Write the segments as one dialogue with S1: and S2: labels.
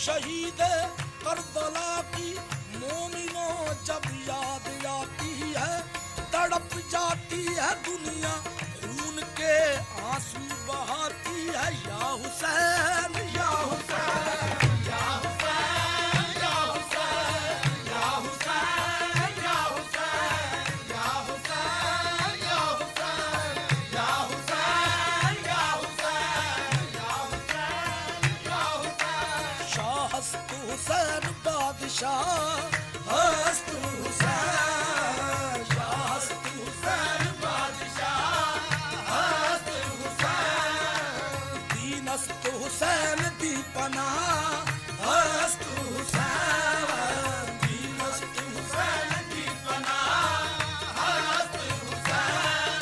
S1: शहीद करबला की मोमिनों जब याद आती है, तड़प जाती है दुनिया, खून के आंसू बहाती है। या हुसैन या हुसैन या हुसैन या हुसैन या हुसैन या हुसैन या हुसैन या हुसैन या हुसैन या हुसैन या हुसैन या हुसैन। शाह हस्त हुसैन बादशाह हस्त हुसैन, शाह हस्त हुसैन बादशाह हस्त हुसैन, दीन हस्त हुसैन दीपना हस्त हुसैन, दीन हस्त हुसैन दीपना हस्त हुसैन।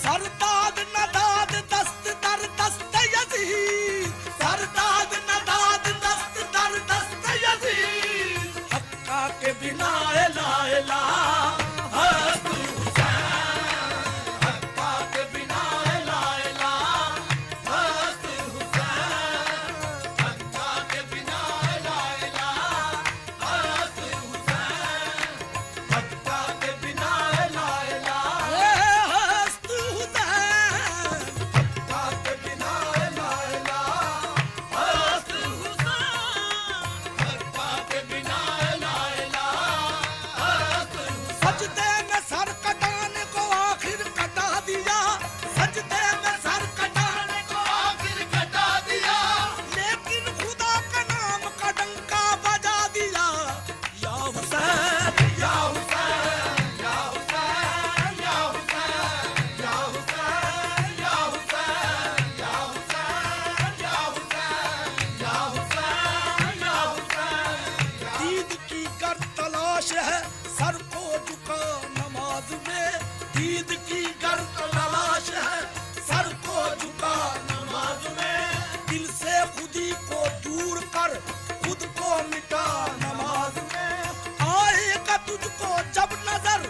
S1: सरदाद नदाद दस्त दर दस्त यजीद, सरदाद नदाद दस्त दर दस्त यजीद, हक्का के बिना ला ला हस्त हुसैन, हक्का के बिना ला ला हस्त हुसैन, हक्का के बिना ला ला हस्त हुसैन, हक्का के बिना ला ला हस्त हुसैन, हक्का के बिना ला ला हस्त हुसैन, हक्का के बिना ला ला हस्त हुसैन। सजदे में सर कटाने को आखिर कटा दिया, सजदे में सर कटाने को आखिर कटा दिया, लेकिन खुदा का नाम का डंका बजा दिया। या हुसैन या हुसैन या हुसैन या हुसैन या हुसैन या हुसैन या हुसैन या हुसैन या हुसैन या हुसैन। दीद की गर तलाश है सर को झुका नमाज में, दीद की गर तलाश है सर को झुका नमाज में, दिल से खुदी को दूर कर खुद को मिटा नमाज में। आएगा तुझको जब नजर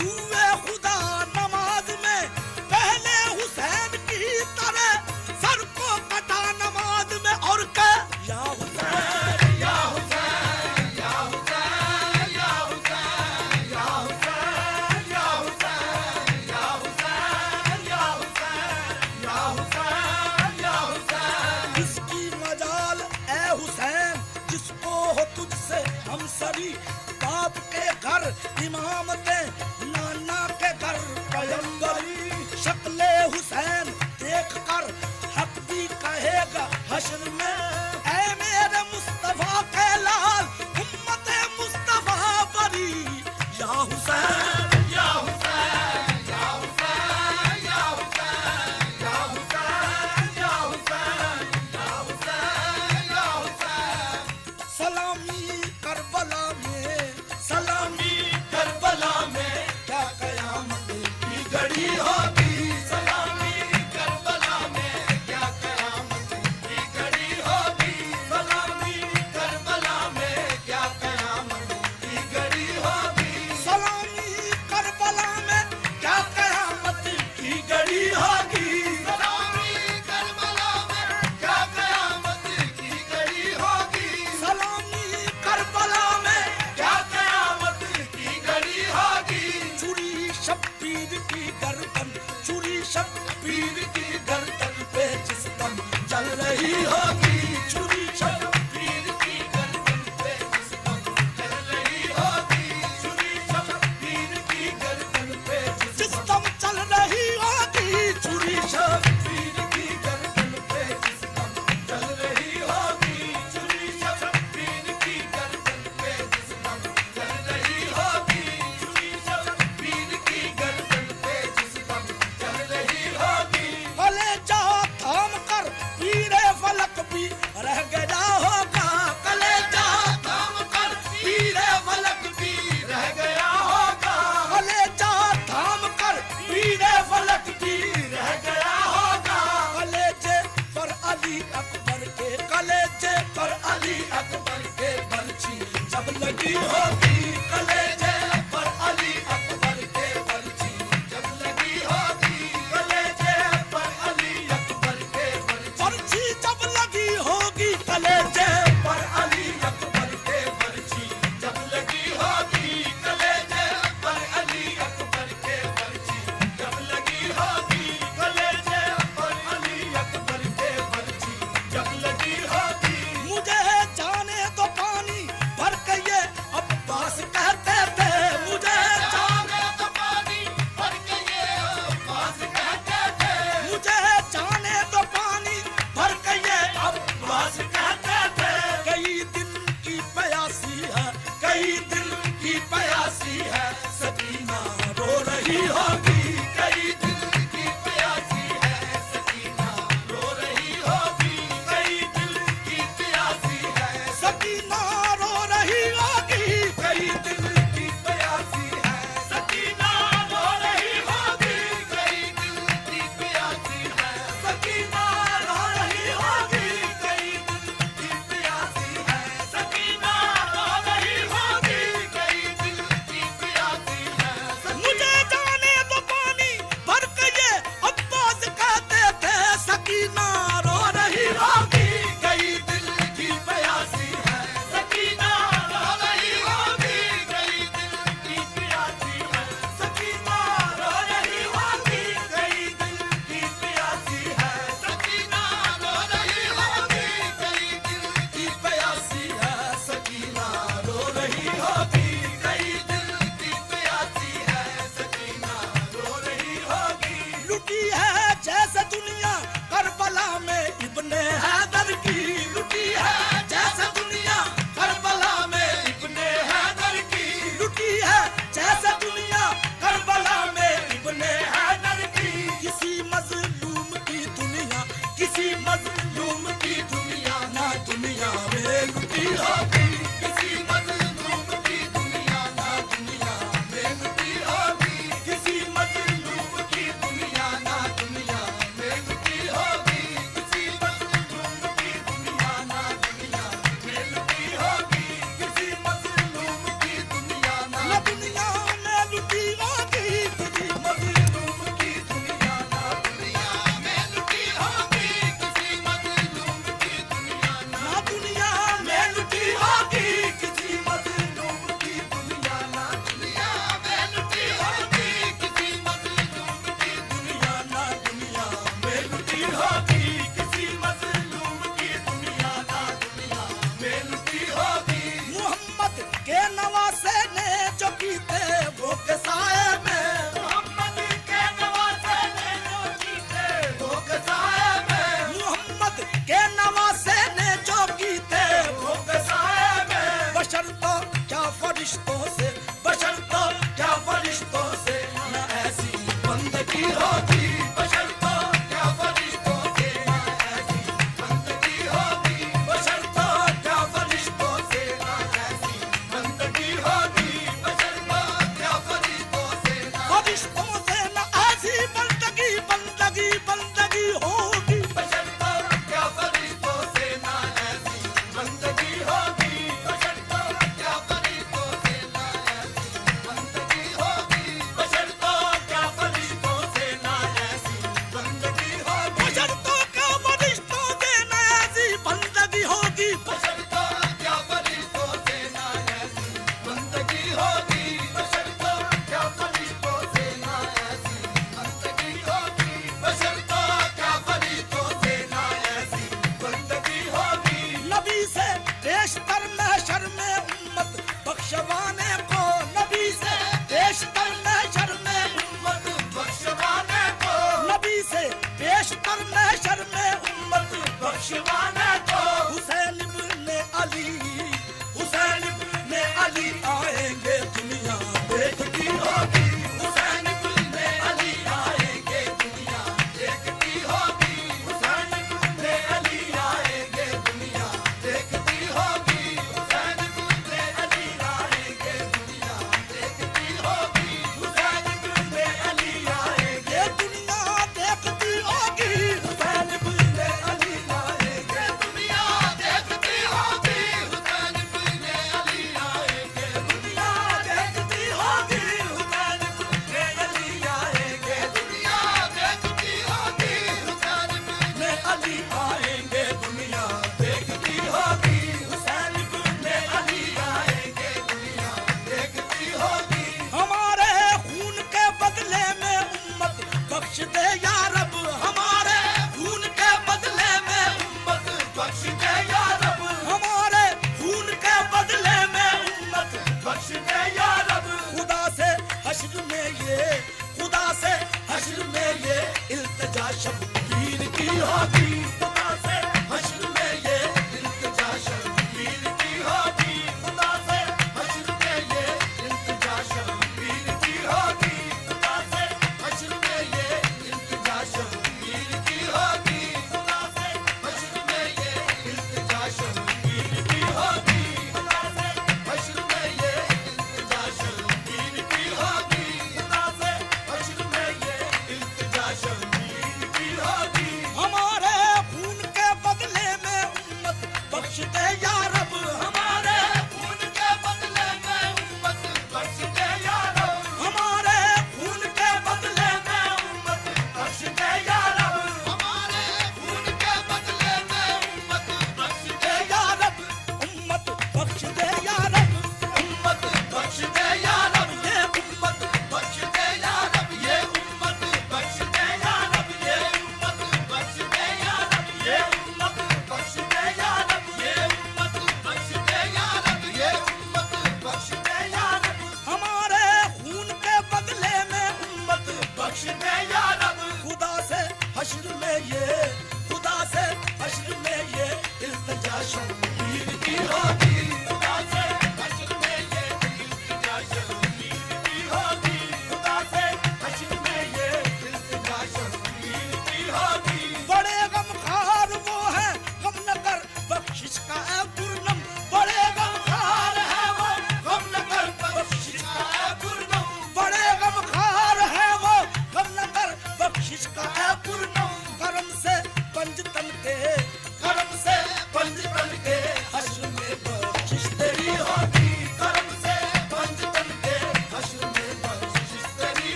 S1: रूए खुदा नमाज में, पहले हुसैन की तरह सर को कटा नमाज में। और कह या हुसैन या हुसैन या हुसैन या हुसैन या हुसैन या हुसैन या हुसैन या हुसैन या हुसैन या हुसैन। इसकी मजाल ए हुसैन जिसको हो तुझसे हमसरी, बाप के घर इमामते नाना के घर पैगंबरी, शक्ले हुसैन देख कर हक भी कहेगा हश्र में, ऐ मेरे मुस्तफा के लाल उम्मते मुस्तफा बरी। या हुसैन या हुसैन या हुसैन या हुसैन या हुसैन या हुसैन या हुसैन या हुसैन। सलामी करबला